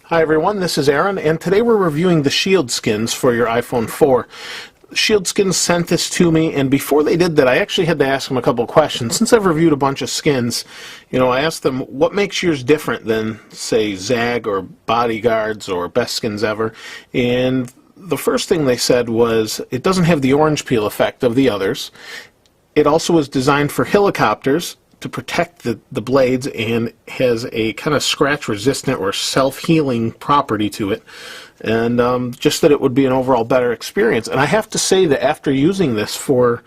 Hi everyone, this is Aaron, and today we're reviewing the Shield skins for your iPhone 4. Shield Skins sent this to me, and before they did that, I actually had to ask them a couple of questions. Since I've reviewed a bunch of skins, I asked them, what makes yours different than, say, Zag or Bodyguards or Best Skins Ever? And the first thing they said was, it doesn't have the orange peel effect of the others. It also was designed for helicopters to protect the blades and has a kind of scratch-resistant or self-healing property to it. And just that it would be an overall better experience. And I have to say that after using this for,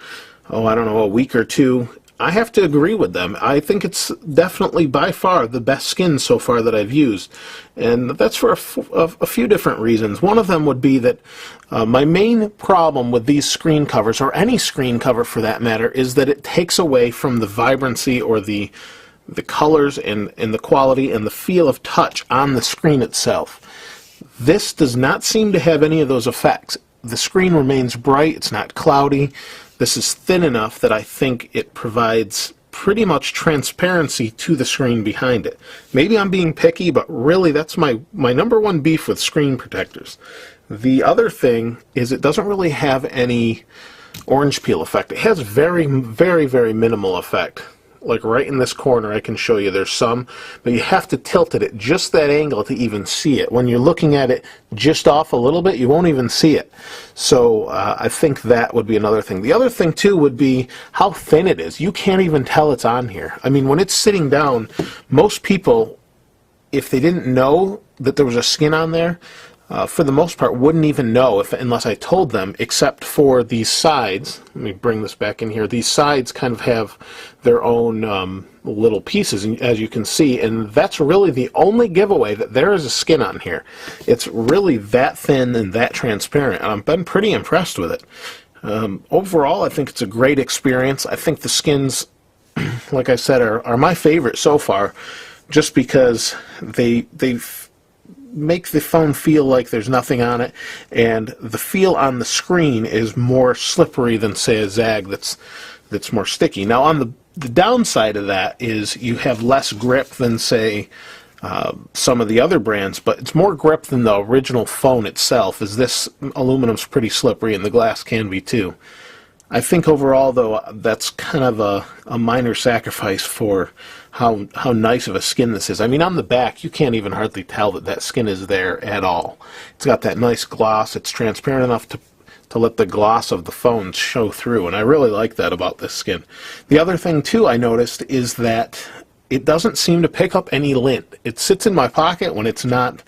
I don't know, a week or two, I have to agree with them. I think it's definitely by far the best skin so far that I've used. And that's for a few different reasons. One of them would be that my main problem with these screen covers, or any screen cover for that matter, is that it takes away from the vibrancy or the colors and the quality and the feel of touch on the screen itself. This does not seem to have any of those effects. The screen remains bright, it's not cloudy. This is thin enough that I think it provides pretty much transparency to the screen behind it. Maybe I'm being picky, but really that's my number one beef with screen protectors. The other thing is it doesn't really have any orange peel effect. It has very, very, very minimal effect. Like right in this corner I can show you there's some, but you have to tilt it at just that angle to even see it. When you're looking at it just off a little bit, you won't even see it. So I think that would be another thing. The other thing too would be how thin it is. You can't even tell it's on here. I mean, when it's sitting down, most people, if they didn't know that there was a skin on there, for the most part wouldn't even know unless I told them, except for these sides. Let me bring this back in here. These sides kind of have their own little pieces, as you can see, and that's really the only giveaway that there is a skin on here. It's really that thin and that transparent, and I've been pretty impressed with it. Overall, I think it's a great experience. I think the skins, like I said, are my favorite so far, just because they make the phone feel like there's nothing on it, and the feel on the screen is more slippery than, say, a Zag that's more sticky. Now, on the downside of that is you have less grip than, say, some of the other brands, but it's more grip than the original phone itself, as this aluminum's pretty slippery and the glass can be too. I think overall, though, that's kind of a minor sacrifice for how nice of a skin this is. I mean, on the back, you can't even hardly tell that skin is there at all. It's got that nice gloss. It's transparent enough to let the gloss of the phone show through, and I really like that about this skin. The other thing, too, I noticed is that it doesn't seem to pick up any lint. It sits in my pocket when it's not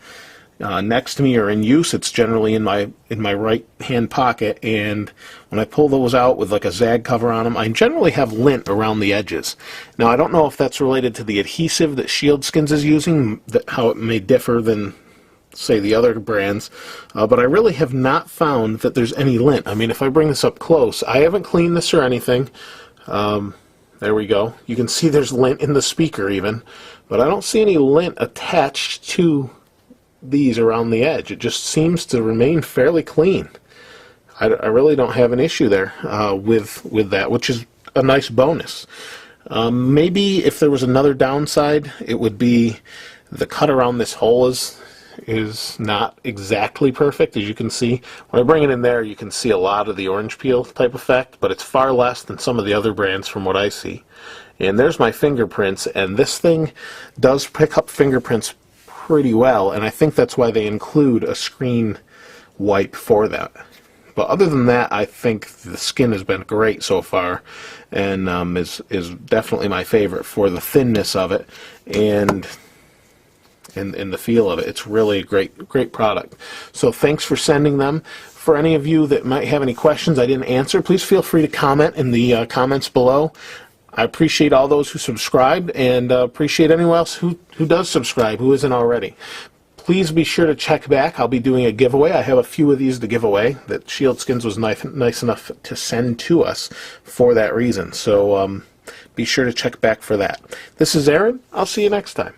next to me or in use. It's generally in my right hand pocket, and when I pull those out with like a Zag cover on them, I generally have lint around the edges. Now, I don't know if that's related to the adhesive that Shield Skins is using, how it may differ than, say, the other brands, but I really have not found that there's any lint. I mean, if I bring this up close, I haven't cleaned this or anything. There we go. You can see there's lint in the speaker even, but I don't see any lint attached to these around the edge. It just seems to remain fairly clean. I really don't have an issue there with that, which is a nice bonus. Maybe if there was another downside, it would be the cut around this hole is not exactly perfect. As you can see, when I bring it in there, you can see a lot of the orange peel type effect, but it's far less than some of the other brands from what I see. And there's my fingerprints, and this thing does pick up fingerprints pretty well, and I think that's why they include a screen wipe for that. But other than that, I think the skin has been great so far, and is definitely my favorite for the thinness of it and the feel of it. It's really a great product. So thanks for sending them. For any of you that might have any questions I didn't answer, please feel free to comment in the comments below. I appreciate all those who subscribed, and appreciate anyone else who does subscribe, who isn't already. Please be sure to check back. I'll be doing a giveaway. I have a few of these to give away that Shield Skins was nice enough to send to us for that reason. So be sure to check back for that. This is Aaron. I'll see you next time.